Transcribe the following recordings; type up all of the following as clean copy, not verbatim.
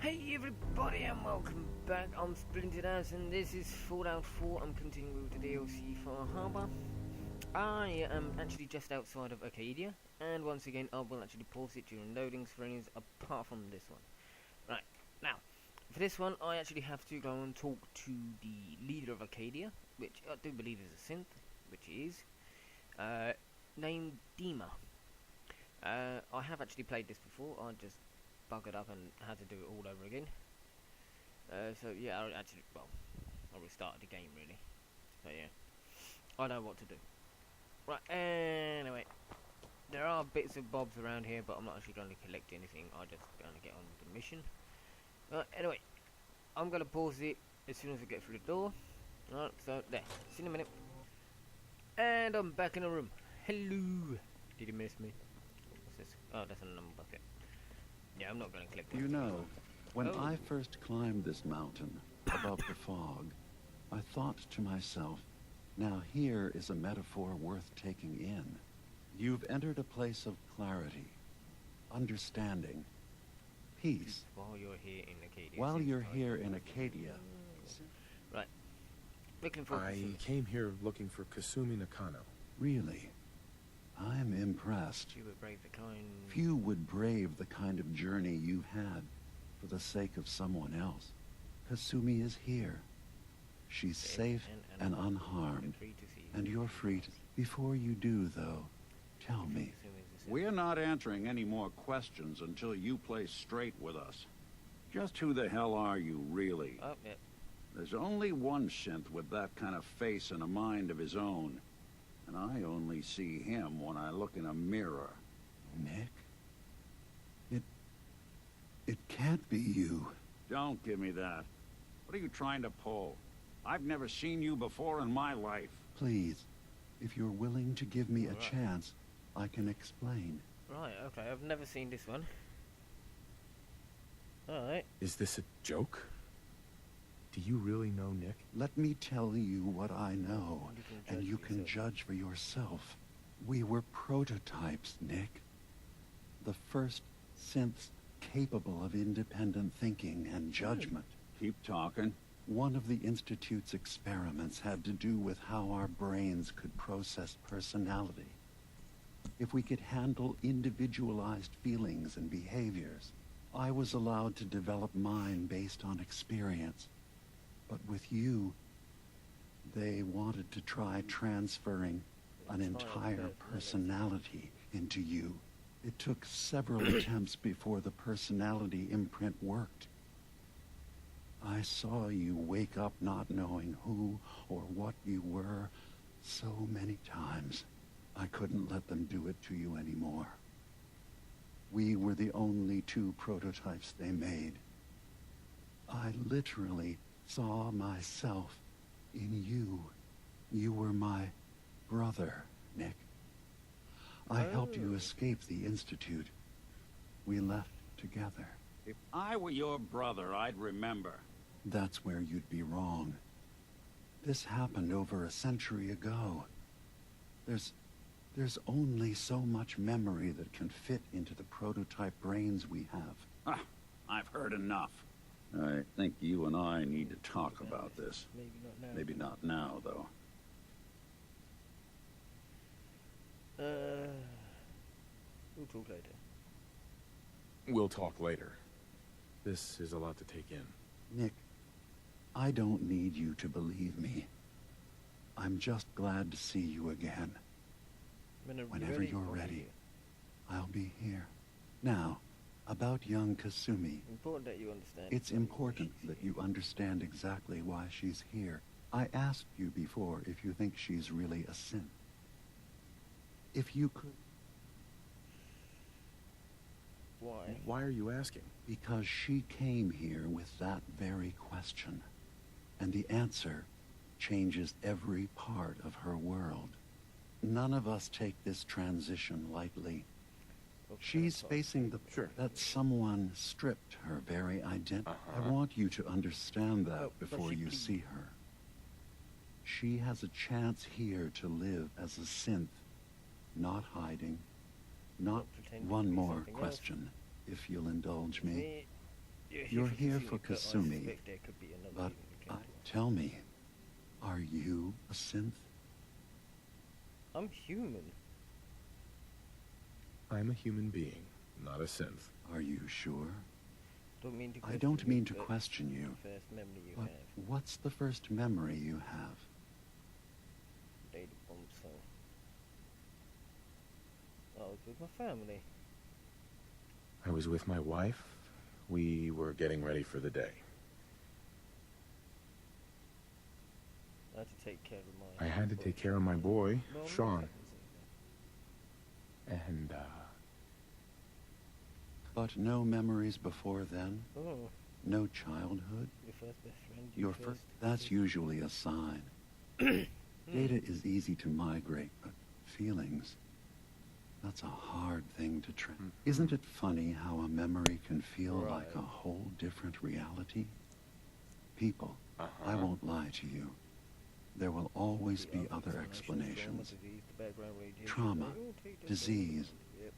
Hey everybody and welcome back. I'm Splintered As and this is Fallout 4. I'm continuing with the DLC for Harbour. I am actually just outside of Arcadia, and once again I will actually pause it during loading screens apart from this one. Right, now, for this one I actually have to go and talk to the leader of Arcadia, which I do believe is a synth, which he is, named Dima. I have actually played this before. I just buggered up and had to do it all over again. So yeah, I restarted the game really. So yeah, I know what to do. Right, anyway, there are bits of bobs around here, but I'm not actually going to collect anything. I'm just going to get on with the mission. Anyway, I'm going to pause it as soon as I get through the door. Alright, so there, see you in a minute. And I'm back in the room. Hello. Did you miss me? What's this? Oh, that's a number bucket. Yeah, I'm not going to collect it. You know, when I first climbed this mountain above the fog, I thought to myself, now here is a metaphor worth taking in. You've entered a place of clarity, understanding, peace. While you're here in Acadia. While you're here in Acadia. Right. Looking for I came here looking for Kasumi Nakano. Really? I'm impressed. You would brave the kind. Few would brave the kind of journey you've had for the sake of someone else. Kasumi is here. She's safe and unharmed, and you're free to... Before you do, though, tell me. We're not answering any more questions until you play straight with us. Just who the hell are you, really? Oh, yeah. There's only one synth with that kind of face and a mind of his own. And I only see him when I look in a mirror. Nick? It can't be you. Don't give me that. What are you trying to pull? I've never seen you before in my life. Please, if you're willing to give me a chance, I can explain. Right, okay, I've never seen this one. Alright. Is this a joke? Do you really know Nick? Let me tell you what I know, and you can judge for yourself. We were prototypes, Nick. The first synths capable of independent thinking and judgment. Keep talking. One of the Institute's experiments had to do with how our brains could process personality. If we could handle individualized feelings and behaviors, I was allowed to develop mine based on experience. But with you, they wanted to try transferring an entire personality into you. It took several attempts before the personality imprint worked. I saw you wake up not knowing who or what you were so many times. I couldn't let them do it to you anymore. We were the only two prototypes they made. I literally saw myself in you. You were my brother, Nick. I helped you escape the Institute. We left together. If I were your brother, I'd remember. That's where you'd be wrong. This happened over a century ago. There's only so much memory that can fit into the prototype brains we have. Ah, I've heard enough. I think you and I need to talk about this. Maybe not now. Maybe not now, though. We'll talk later. We'll talk later. This is a lot to take in. Nick, I don't need you to believe me. I'm just glad to see you again. Whenever you're ready, I'll be here. Now, about young Kasumi. Important that you understand. It's important that you understand exactly why she's here. I asked you before if you think she's really a synth. If you could... Why? Why are you asking? Because she came here with that very question. And the answer changes every part of her world. None of us take this transition lightly. She's facing the that someone stripped her very identity. I want you to understand that before you see her. She has a chance here to live as a synth, not hiding, not... One more question, if you'll indulge me. You're here for but I Kasumi, suspect there could be another but reason to kill her. tell me, are you a synth? I'm human. I'm a human being, not a synth. Are you sure? Don't mean to I don't question mean you, to but question you, first memory you but have. what's the first memory you have? Data bomb cell. I was with my family. I was with my wife. We were getting ready for the day. I had to take care of my... I had to take care of my boy, Well, Sean. nothing. And, But no memories before then? Oh, No childhood? your first best friend. Your first... That's usually a sign. Data is easy to migrate, but feelings... That's a hard thing to track. Isn't it funny how a memory can feel like a Right. whole different reality? People, I won't lie to you. There will always be other explanations. Trauma, disease,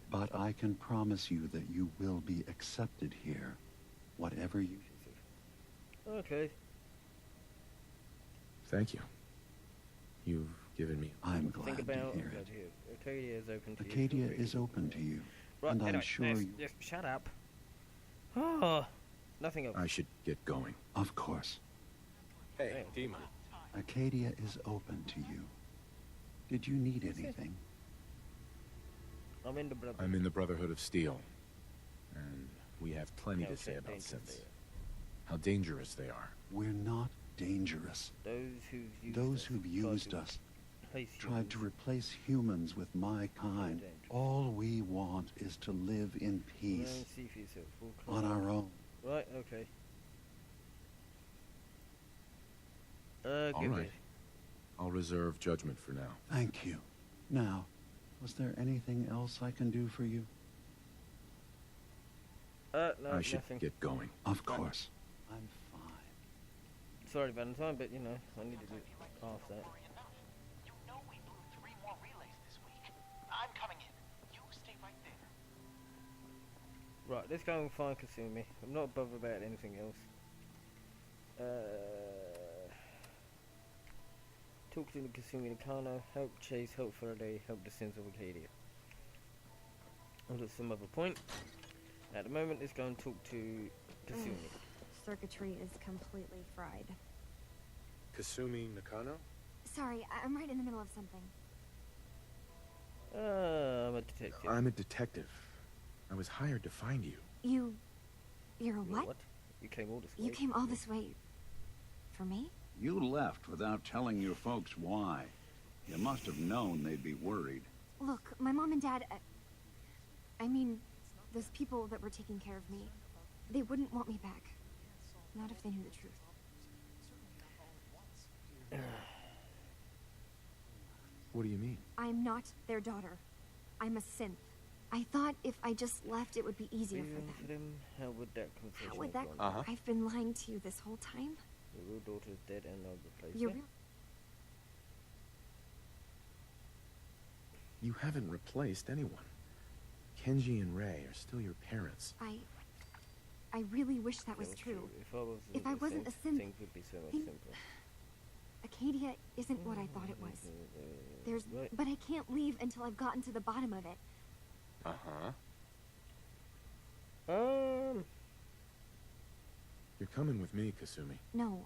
but I can promise you that you will be accepted here, whatever you... Okay. thank you. You've given me... I'm Think glad about... to hear it. Acadia is open to you. Acadia Feel free is to open to you, Right, and I'm anyway, sure yes, you... yes, shut up. Oh, nothing else. I should get going. Of course. Hey, Dima. Acadia is open to you. Did you need anything? I'm in the brother. I'm in the Brotherhood of Steel. And we have plenty to Okay, say about dangerous synths. they are. How dangerous they are. We're not dangerous. Those who've used us tried to replace humans with my kind. All we want is to live in peace, See for yourself. on our own. Right, okay. All Good right. bit. I'll reserve judgment for now. Thank you. Now, was there anything else I can do for you? No, I should nothing. get going. Of course. I'm fine. Sorry, Valentine, but you know, I need to do half that. You know we blew 3 more relays this week. I'm coming in. You stay right there. Right, let's go and find Kasumi. I'm not bothered about anything else. Talk to the Kasumi Nakano, help Chase, help Faraday, help the Sins of Acadia. And at some other point. At the moment, let's go and talk to Kasumi. Circuitry is completely fried. Kasumi Nakano? Sorry, I'm right in the middle of something. I'm a detective. I'm a detective. I was hired to find you. You're You're what? You came all this way? You came all this way for me? You left without telling your folks why. You must have known they'd be worried. Look, my mom and dad, I mean, those people that were taking care of me, they wouldn't want me back. Not if they knew the truth. What do you mean? I'm not their daughter. I'm a synth. I thought if I just left, it would be easier for them. How would that conversation How would have that... gone? I've been lying to you this whole time. Your real daughter's dead and I'll replace You're her. real... You haven't replaced anyone. Kenji and Ray are still your parents. I really wish that was That true. If I wasn't a synth, synth, things would be so much think- simpler. Acadia isn't what I thought it was. There's... Right. But I can't leave until I've gotten to the bottom of it. Uh-huh. You're coming with me, Kasumi. No,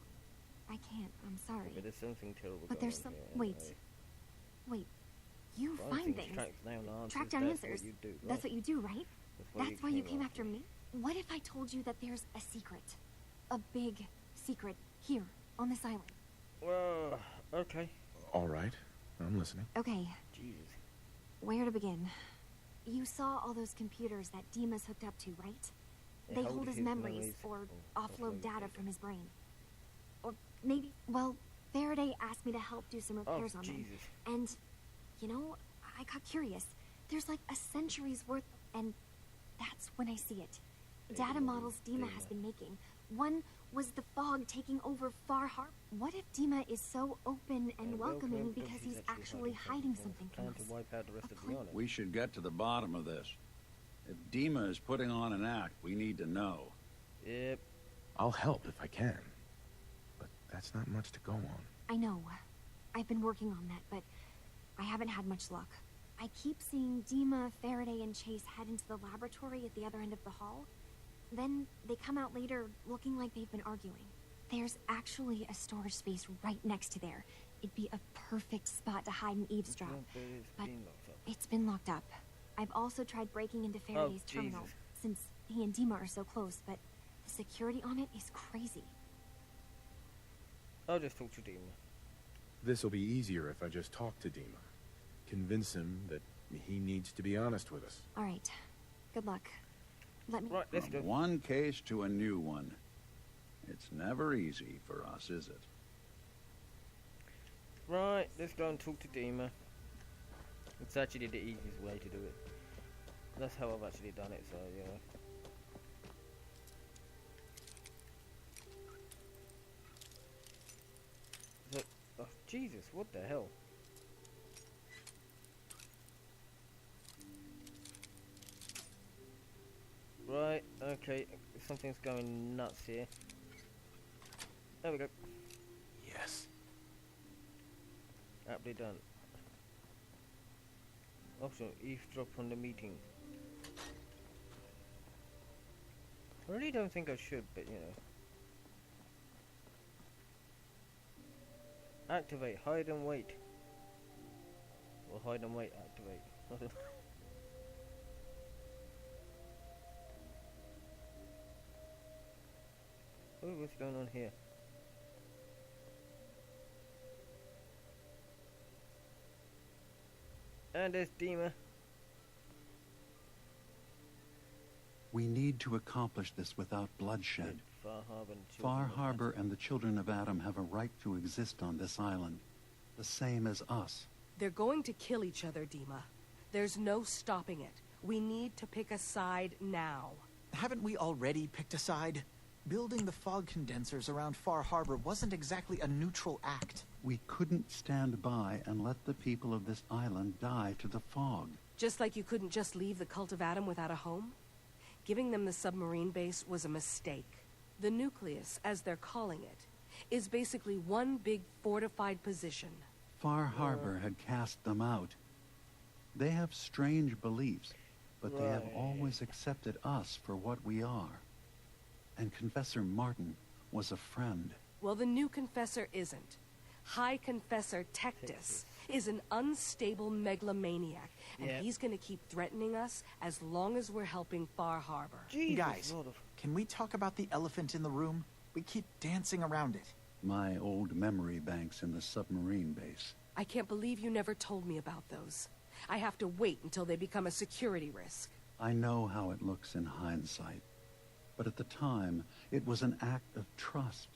I can't. I'm sorry. But there's something terrible But going there's on some... here, Wait. anyway. Wait. You Find find things. Track Track down that's answers. What you do, That's right? what you do, right? That's why you came after me. me? What if I told you that there's a secret? A big secret here, on this island. Well, okay. All right. I'm listening. Okay, Jesus. where to begin? You saw all those computers that Dima's hooked up to, right? They hold his memories, or offload data from his brain. Or maybe, well, Faraday asked me to help do some repairs on them. Jesus. And, you know, I got curious. There's like a century's worth, and that's when I see it. Data models Dima has been making. One was the fog taking over Far Harbor. What if Dima is so open and welcoming because he's actually hiding something from Plan to us? wipe out the rest A of the plan- honor. We should get to the bottom of this. If Dima is putting on an act, we need to know. Yep. I'll help if I can. But that's not much to go on. I know. I've been working on that, but I haven't had much luck. I keep seeing Dima, Faraday, and Chase head into the laboratory at the other end of the hall. Then they come out later looking like they've been arguing. There's actually a storage space right next to there. It'd be a perfect spot to hide and eavesdrop. But it's been locked up. I've also tried breaking into Faraday's terminal, since he and Dima are so close, but the security on it is crazy. I'll just talk to Dima. This'll be easier if I just talk to Dima. Convince him that he needs to be honest with us. All right. Good luck. Let me... Right, let's go. From one case to a new one. It's never easy for us, is it? Right, let's go and talk to Dima. It's actually the easiest way to do it. That's how I've actually done it, so yeah. So, oh, Jesus, what the hell? Right, okay, something's going nuts here. There we go. Yes. Aptly done. Also, eavesdrop on the meeting. I really don't think I should, but you know. Activate, hide and wait. Or hide and wait, activate. I don't know. Oh, what's going on here? And there's Dima. We need to accomplish this without bloodshed. Far Harbor and the children of Adam have a right to exist on this island, the same as us. They're going to kill each other, Dima. There's no stopping it. We need to pick a side now. Haven't we already picked a side? Building the fog condensers around Far Harbor wasn't exactly a neutral act. We couldn't stand by and let the people of this island die to the fog. Just like you couldn't just leave the Cult of Adam without a home? Giving them the submarine base was a mistake. The nucleus, as they're calling it, is basically one big fortified position. Far Harbor had cast them out. They have strange beliefs, but they have always accepted us for what we are. And Confessor Martin was a friend. Well, the new Confessor isn't. High Confessor Tectus is an unstable megalomaniac, and he's gonna keep threatening us as long as we're helping Far Harbor. Jesus, Guys, can we talk about the elephant in the room? We keep dancing around it. My old memory banks in the submarine base. I can't believe you never told me about those. I have to wait until they become a security risk. I know how it looks in hindsight, but at the time, it was an act of trust.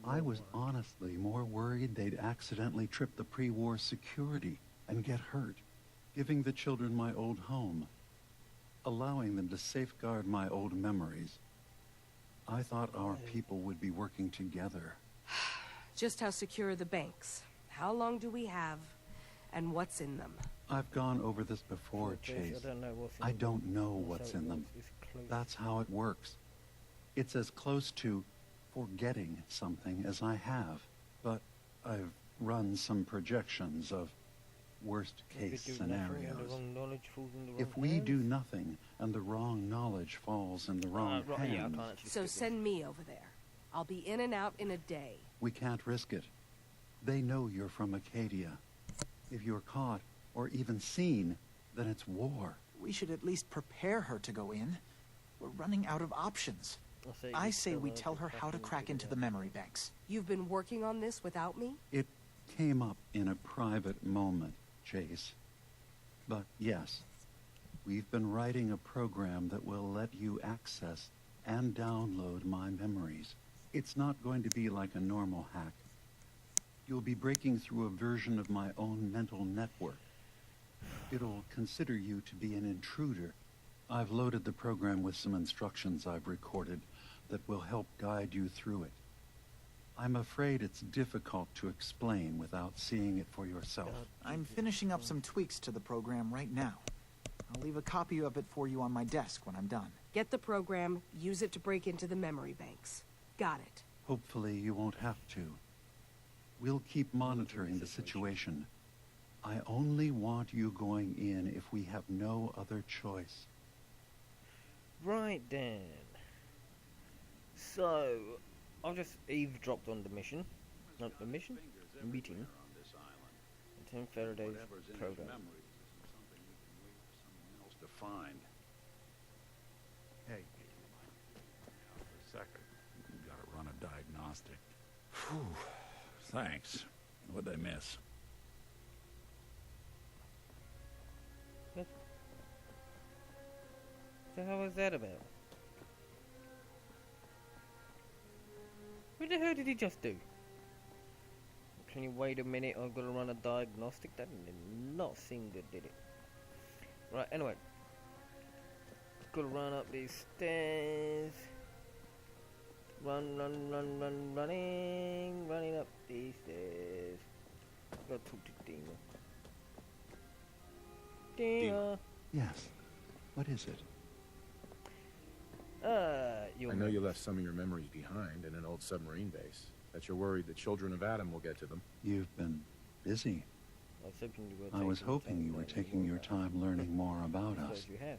I was honestly more worried they'd accidentally trip the pre-war security and get hurt, giving the children my old home, allowing them to safeguard my old memories. I thought our people would be working together. Just how secure are the banks? How long do we have? And what's in them? I've gone over this before, Chase. I don't know what's in them. That's how it works. It's as close to forgetting something as I have, but I've run some projections of worst-case scenarios. If we do nothing and the wrong knowledge falls in the wrong hands, So send me over there. I'll be in and out in a day. we can't risk it. They know you're from Acadia. If you're caught or even seen, then it's war. We should at least prepare her to go in. We're running out of options. I say we tell her how to crack into the memory banks. You've been working on this without me? It came up in a private moment, Chase. But yes, we've been writing a program that will let you access and download my memories. It's not going to be like a normal hack. You'll be breaking through a version of my own mental network. It'll consider you to be an intruder. I've loaded the program with some instructions I've recorded that will help guide you through it. I'm afraid it's difficult to explain without seeing it for yourself. I'm finishing up some tweaks to the program right now. I'll leave a copy of it for you on my desk when I'm done. Get the program, use it to break into the memory banks. Got it. Hopefully you won't have to. We'll keep monitoring the situation. I only want you going in if we have no other choice. Right then. So, I've just eavesdropped on the mission. Not the mission? The meeting. Tim Faraday's program. To find. Hey, for a second. You gotta run a diagnostic. Whew. Thanks. What'd I miss? What? So how was that about? What the hell did he just do? Can you wait a minute? I've got to run a diagnostic. That did not seem good, did it? Right, anyway. Gotta run up these stairs. Running up these stairs. Gotta talk to Dina. Dina. Yes. What is it? I know you left some of your memories behind in an old submarine base. That you're worried the children of Adam will get to them. You've been busy. I was hoping you were taking your time learning more about us. You have.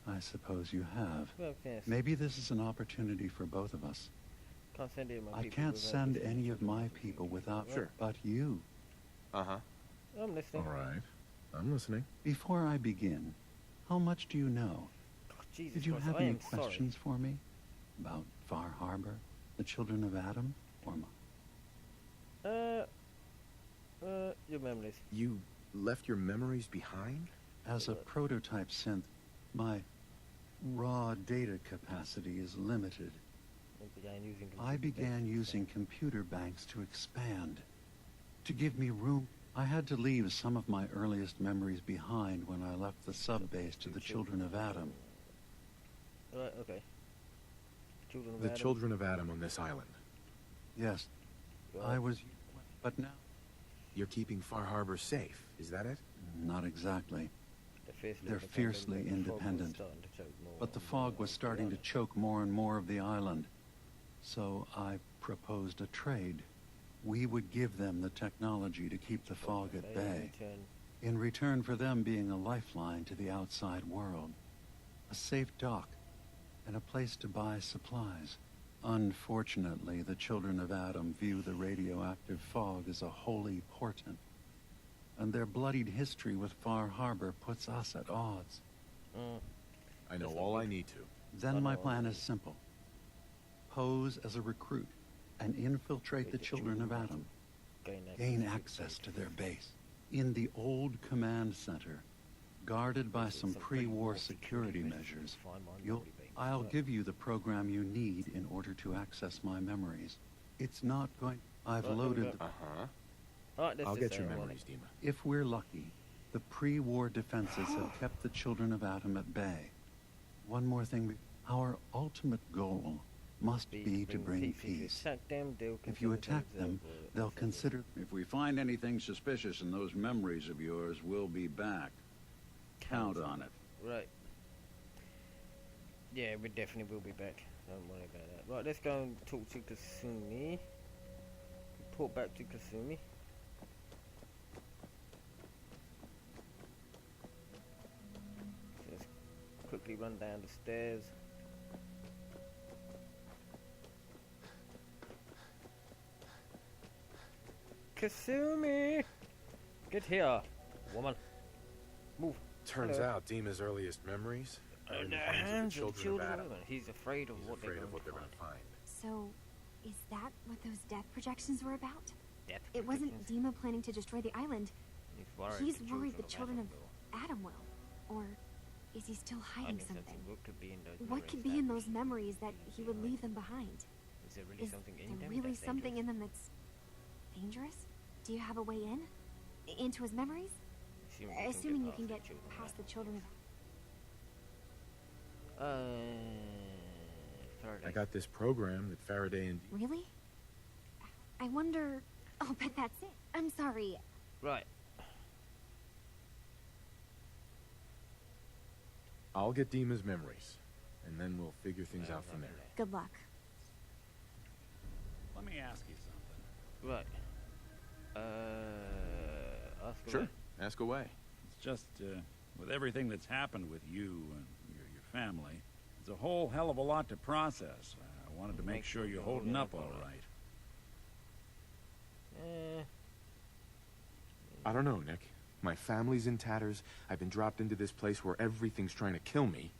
I suppose you have. Well, yes. Maybe this is an opportunity for both of us. Can't send any of my I people can't without send this any of information. my people without Sure. but you. Uh-huh. I'm listening. All right. I'm listening. Before I begin, how much do you know? Oh, Jesus Did you Christ, have I any am questions for me? About Far Harbor, the children of Adam, or sorry. Your memories. You left your memories behind? As a prototype synth, my raw data capacity is limited. I began using computer banks to expand. To give me room, I had to leave some of my earliest memories behind when I left the sub-base to the children of Adam. Right, okay. The children of Adam on this island. Yes, I was... But now... You're keeping Far Harbor safe, is that it? Not exactly. They're fiercely independent. But the fog was starting to choke more and more of the island. So I proposed a trade. We would give them the technology to keep the fog at bay, in return for them being a lifeline to the outside world. A safe dock, and a place to buy supplies. Unfortunately, the children of Adam view the radioactive fog as a holy portent, and their bloodied history with Far Harbor puts us at odds. I know all I need to. Then my plan is simple. Pose as a recruit and infiltrate the children of Adam. Gain access to their base. In the old command center, guarded by some pre-war security measures, I'll give you the program you need in order to access my memories. It's not going... I've loaded... I'll get your memories, Dima. If we're lucky, the pre-war defenses have kept the children of Adam at bay. One more thing. Our ultimate goal must be to bring peace. If you attack them, they'll consider... If we find anything suspicious in those memories of yours, we'll be back. Count on it. Right. Yeah, we definitely will be back. Don't worry about that. Right, let's go and talk to Kasumi. Report back to Kasumi. Just quickly run down the stairs. Kasumi! Get here, woman. Move. Turns out Dima's earliest memories are in the hands of the children of Adam. He's afraid of what they're going to find. So, is that what those death projections were about? Death It wasn't projections? Dima planning to destroy the island. He's worried the children of Adam will. Or is he still hiding something? What could be in those What could be in those memories that he would leave them behind? Is there really Is something in there them really that's something in dangerous? them that's dangerous? Do you have a way in? Into his memories? Assuming you can get past the children of Faraday. I got this program that Faraday and... Really? I wonder... Oh, but that's it. I'm sorry. Right. I'll get Dima's memories, and then we'll figure things out from there. Good luck. Let me ask you something. Right. Ask Sure, away. ask away. It's just, with everything that's happened with you and your family, there's a whole hell of a lot to process. I wanted to make sure you're holding up all right. I don't know, Nick. My family's in tatters. I've been dropped into this place where everything's trying to kill me.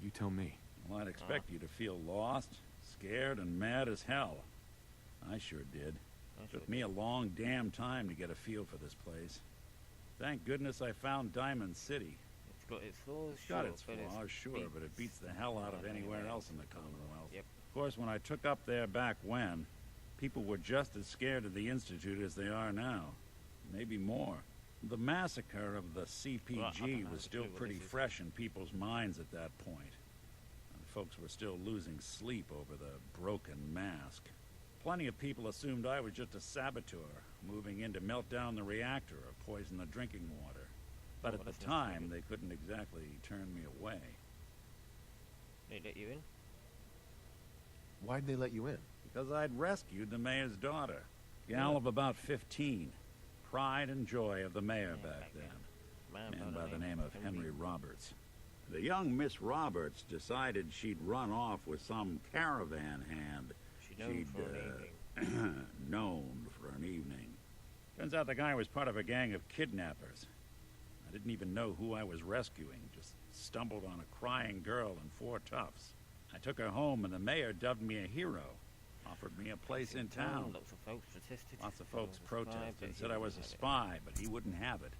You tell me. Well, I'd expect you to feel lost, scared, and mad as hell. I sure did. Took me a long damn time to get a feel for this place. Thank goodness I found Diamond City. It's got its flaws, It's got its flaws, sure, but it beats the hell out of anywhere else in the Commonwealth. Yep. Of course, when I took up there back when, people were just as scared of the Institute as they are now. Maybe more. The massacre of the CPG was still pretty fresh in people's minds at that point. And folks were still losing sleep over the broken mask. Plenty of people assumed I was just a saboteur, moving in to melt down the reactor or poison the drinking water. But at the time, they couldn't exactly turn me away. They let you in? Why'd they let you in? Because I'd rescued the mayor's daughter. Gal of about 15. Pride and joy of the mayor back then. Man by the name of Henry Roberts. The young Miss Roberts decided she'd run off with some caravan hand. She'd known for an evening. Turns out the guy was part of a gang of kidnappers. I didn't even know who I was rescuing, just stumbled on a crying girl and 4 toughs. I took her home and the mayor dubbed me a hero, offered me a place in town. Lots of folks protested and said I was a spy, but he wouldn't have it.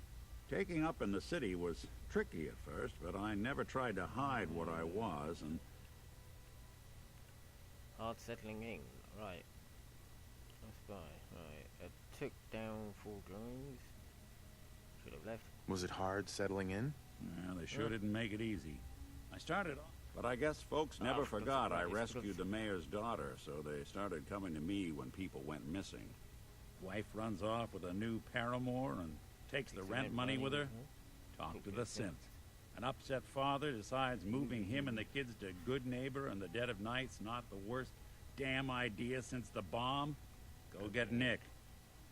Taking up in the city was tricky at first, but I never tried to hide what I was, and hard settling in, right. That's right, right. I took down 4 guys. Should have left. Was it hard settling in? Well, they sure didn't make it easy. I started off, but I guess folks never forgot I rescued the mayor's daughter, so they started coming to me when people went missing. Wife runs off with a new paramour and takes the rent money with her. Talk to the synth. An upset father decides moving him and the kids to Good Neighbor in the dead of night's not the worst damn idea since the bomb. Go get Nick.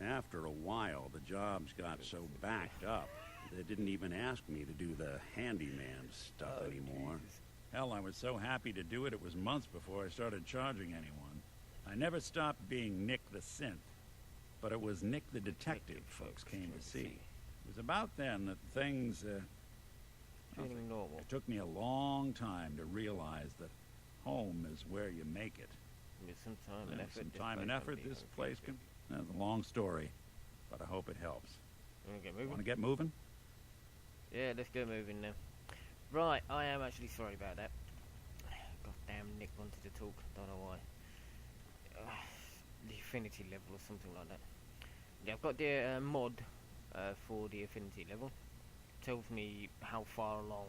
After a while, the jobs got so backed up, they didn't even ask me to do the handyman stuff anymore. Jesus. Hell, I was so happy to do it, it was months before I started charging anyone. I never stopped being Nick the Synth, but it was Nick the Detective folks came to see. It was about then that things... feeling normal. It took me a long time to realize that home is where you make it. With some time and effort. Some time and effort, this place can... That's a long story, but I hope it helps. Want to get moving? Yeah, let's go moving now. Right, I am actually sorry about that. Goddamn, Nick wanted to talk. Don't know why. The affinity level or something like that. Yeah, I've got the mod for the affinity level. Tells me how far along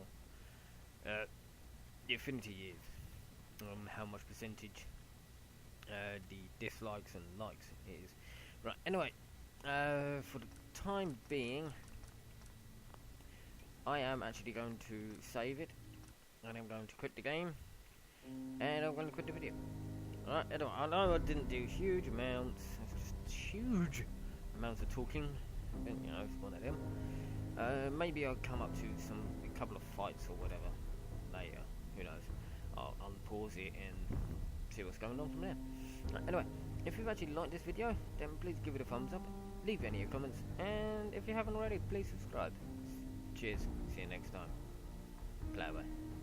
the affinity is, how much percentage the dislikes and likes is. Right, anyway, for the time being, I am actually going to save it, and I'm going to quit the game, and I'm going to quit the video. Right, anyway, I know I didn't do huge amounts, just huge amounts of talking, but, you know, it's one of them. Maybe I'll come up to a couple of fights or whatever later, who knows. I'll unpause it and see what's going on from there. Right, anyway, if you've actually liked this video, then please give it a thumbs up, leave any comments, and if you haven't already, please subscribe. Cheers, see you next time. Bye bye.